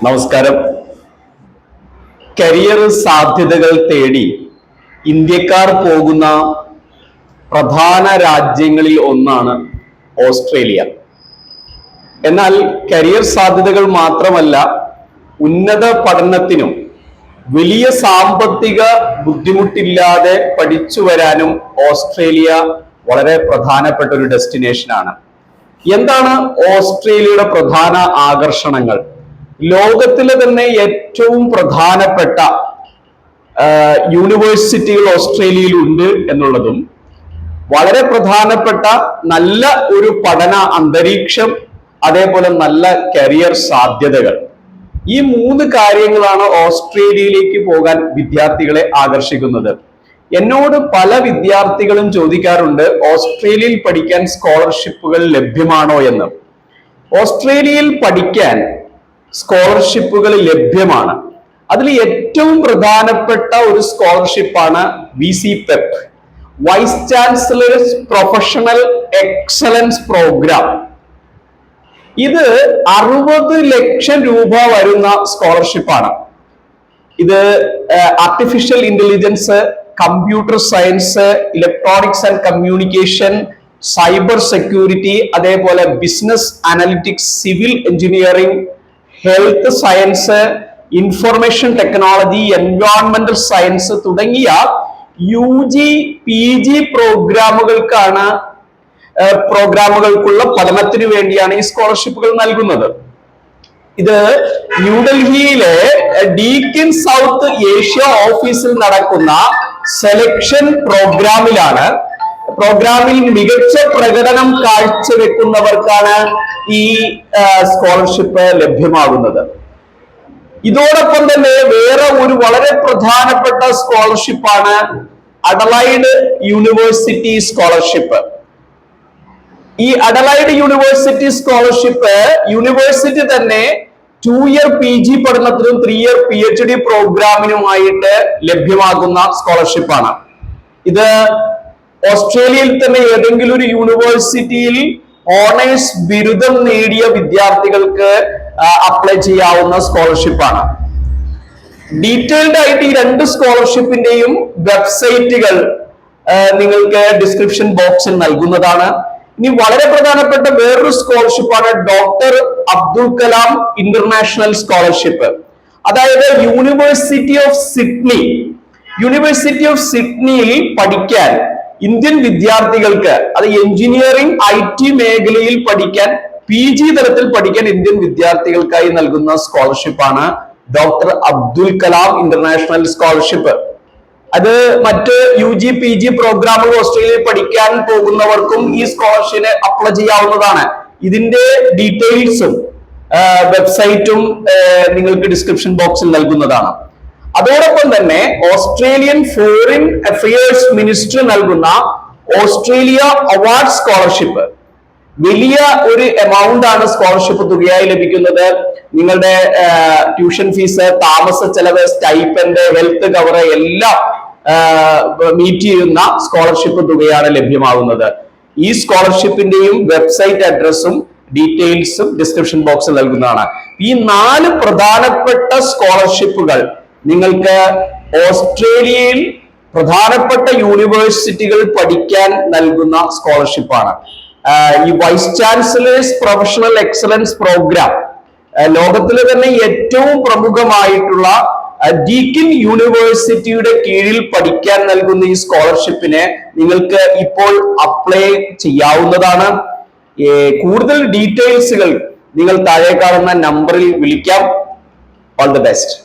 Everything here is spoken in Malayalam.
നമസ്കാരം. കരിയർ സാധ്യതകൾ തേടി ഇന്ത്യക്കാർ പോകുന്ന പ്രധാന രാജ്യങ്ങളിൽ ഒന്നാണ് ഓസ്ട്രേലിയ. എന്നാൽ കരിയർ സാധ്യതകൾ മാത്രമല്ല, ഉന്നത പഠനത്തിനും വലിയ സാമ്പത്തിക ബുദ്ധിമുട്ടില്ലാതെ പഠിച്ചു വരാനും ഓസ്ട്രേലിയ വളരെ പ്രധാനപ്പെട്ട ഒരു ഡെസ്റ്റിനേഷനാണ്. എന്താണ് ഓസ്ട്രേലിയയുടെ പ്രധാന ആകർഷണങ്ങൾ? ലോകത്തിലെ തന്നെ ഏറ്റവും പ്രധാനപ്പെട്ട യൂണിവേഴ്സിറ്റികൾ ഓസ്ട്രേലിയയിൽ ഉണ്ട് എന്നുള്ളതും, വളരെ പ്രധാനപ്പെട്ട നല്ല ഒരു പഠന അന്തരീക്ഷം, അതേപോലെ നല്ല കരിയർ സാധ്യതകൾ, ഈ മൂന്ന് കാര്യങ്ങളാണ് ഓസ്ട്രേലിയയിലേക്ക് പോകാൻ വിദ്യാർത്ഥികളെ ആകർഷിക്കുന്നത്. എന്നോട് പല വിദ്യാർത്ഥികളും ചോദിക്കാറുണ്ട്, ഓസ്ട്രേലിയയിൽ പഠിക്കാൻ സ്കോളർഷിപ്പുകൾ ലഭ്യമാണോ എന്ന്. ഓസ്ട്രേലിയയിൽ പഠിക്കാൻ സ്കോളർഷിപ്പുകൾ ലഭ്യമാണ്. അതിൽ ഏറ്റവും പ്രധാനപ്പെട്ട ഒരു സ്കോളർഷിപ്പാണ് VCPEP, vice chancellor's professional excellence programme. ഇത് 60 ലക്ഷം രൂപ വരുന്ന സ്കോളർഷിപ്പാണ്. ഇത് artificial intelligence, computer science, electronics and communication, cyber security, അതേപോലെ business analytics, civil engineering, health science, information technology, എൻവയോൺമെന്റൽ സയൻസ് തുടങ്ങിയ UG PG പ്രോഗ്രാമുകൾക്കുള്ള പഠനത്തിന് വേണ്ടിയാണ് ഈ സ്കോളർഷിപ്പുകൾ നൽകുന്നത്. ഇത് ന്യൂഡൽഹിയിലെ ഡീക്കിൻ സൗത്ത് ഏഷ്യ ഓഫീസിൽ നടക്കുന്ന സെലക്ഷൻ പ്രോഗ്രാമിൽ മികച്ച പ്രകടനം കാഴ്ചവെക്കുന്നവർക്കാണ് ഈ സ്കോളർഷിപ്പ് ലഭ്യമാകുന്നത്. ഇതോടൊപ്പം തന്നെ വേറെ ഒരു വളരെ പ്രധാനപ്പെട്ട സ്കോളർഷിപ്പാണ് അഡലൈഡ് യൂണിവേഴ്സിറ്റി സ്കോളർഷിപ്പ്. ഈ അഡലൈഡ് യൂണിവേഴ്സിറ്റി സ്കോളർഷിപ്പ് യൂണിവേഴ്സിറ്റി തന്നെ 2 ഇയർ PG പഠനത്തിനും 3 ഇയർ PhD പ്രോഗ്രാമിനുമായിട്ട് ലഭ്യമാകുന്ന സ്കോളർഷിപ്പാണ്. ഇത് ഓസ്ട്രേലിയയിൽ തന്നെ ഏതെങ്കിലും ഒരു യൂണിവേഴ്സിറ്റിയിൽ ഓണേഴ്സ് ബിരുദം നേടിയ വിദ്യാർത്ഥികൾക്ക് അപ്ലൈ ചെയ്യാവുന്ന സ്കോളർഷിപ്പാണ്. ഡീറ്റെയിൽഡ് ആയിട്ട് ഈ 2 സ്കോളർഷിപ്പിന്റെയും വെബ്സൈറ്റുകൾ നിങ്ങൾക്ക് ഡിസ്ക്രിപ്ഷൻ ബോക്സിൽ നൽകുന്നതാണ്. ഇനി വളരെ പ്രധാനപ്പെട്ട വേറൊരു സ്കോളർഷിപ്പാണ് doctor Abdul Kalam international scholarship. അതായത് യൂണിവേഴ്സിറ്റി ഓഫ് സിഡ്നിയിൽ പഠിക്കാൻ ഇന്ത്യൻ വിദ്യാർത്ഥികൾക്ക്, അത് എഞ്ചിനീയറിംഗ് IT മേഖലയിൽ പഠിക്കാൻ, PG തലത്തിൽ പഠിക്കാൻ ഇന്ത്യൻ വിദ്യാർത്ഥികൾക്കായി നൽകുന്ന സ്കോളർഷിപ്പാണ് doctor Abdul Kalam international scholarship. അത് മറ്റ് UG PG പ്രോഗ്രാമുകൾ ഓസ്ട്രേലിയയിൽ പഠിക്കാൻ പോകുന്നവർക്കും ഈ സ്കോളർഷിപ്പിന് അപ്ലൈ ചെയ്യാവുന്നതാണ്. ഇതിന്റെ ഡീറ്റെയിൽസും വെബ്സൈറ്റും നിങ്ങൾക്ക് ഡിസ്ക്രിപ്ഷൻ ബോക്സിൽ നൽകുന്നതാണ്. അതോടൊപ്പം തന്നെ ഓസ്ട്രേലിയൻ ഫോറിൻ അഫയേഴ്സ് മിനിസ്റ്റർ നൽകുന്ന ഓസ്ട്രേലിയ അവാർഡ് സ്കോളർഷിപ്പ്, വലിയ ഒരു എമൗണ്ട് ആണ് സ്കോളർഷിപ്പ് തുകയായി ലഭിക്കുന്നത്. നിങ്ങളുടെ ട്യൂഷൻ ഫീസ്, താമസ ചെലവ്, സ്റ്റൈപ്പൻഡ്, ഹെൽത്ത് കവർ എല്ലാം മീറ്റ് ചെയ്യുന്ന സ്കോളർഷിപ്പ് തുകയാണ് ലഭ്യമാകുന്നത്. ഈ സ്കോളർഷിപ്പിന്റെയും വെബ്സൈറ്റ് അഡ്രസ്സും ഡീറ്റെയിൽസും ഡിസ്ക്രിപ്ഷൻ ബോക്സിൽ നൽകുന്നതാണ്. ഈ 4 പ്രധാനപ്പെട്ട സ്കോളർഷിപ്പുകൾ നിങ്ങൾക്ക് ഓസ്ട്രേലിയയിൽ പ്രധാനപ്പെട്ട യൂണിവേഴ്സിറ്റികൾ പഠിക്കാൻ നൽകുന്ന സ്കോളർഷിപ്പാണ്. ഈ vice chancellor's professional excellence program ലോകത്തിലെ തന്നെ ഏറ്റവും പ്രമുഖമായിട്ടുള്ള ഡീക്കിൻ യൂണിവേഴ്സിറ്റിയുടെ കീഴിൽ പഠിക്കാൻ നൽകുന്ന ഈ സ്കോളർഷിപ്പിനെ നിങ്ങൾക്ക് ഇപ്പോൾ അപ്ലൈ ചെയ്യാവുന്നതാണ്. കൂടുതൽ ഡീറ്റെയിൽസുകൾ നിങ്ങൾ താഴെ കാണുന്ന നമ്പറിൽ വിളിക്കാം. All the best.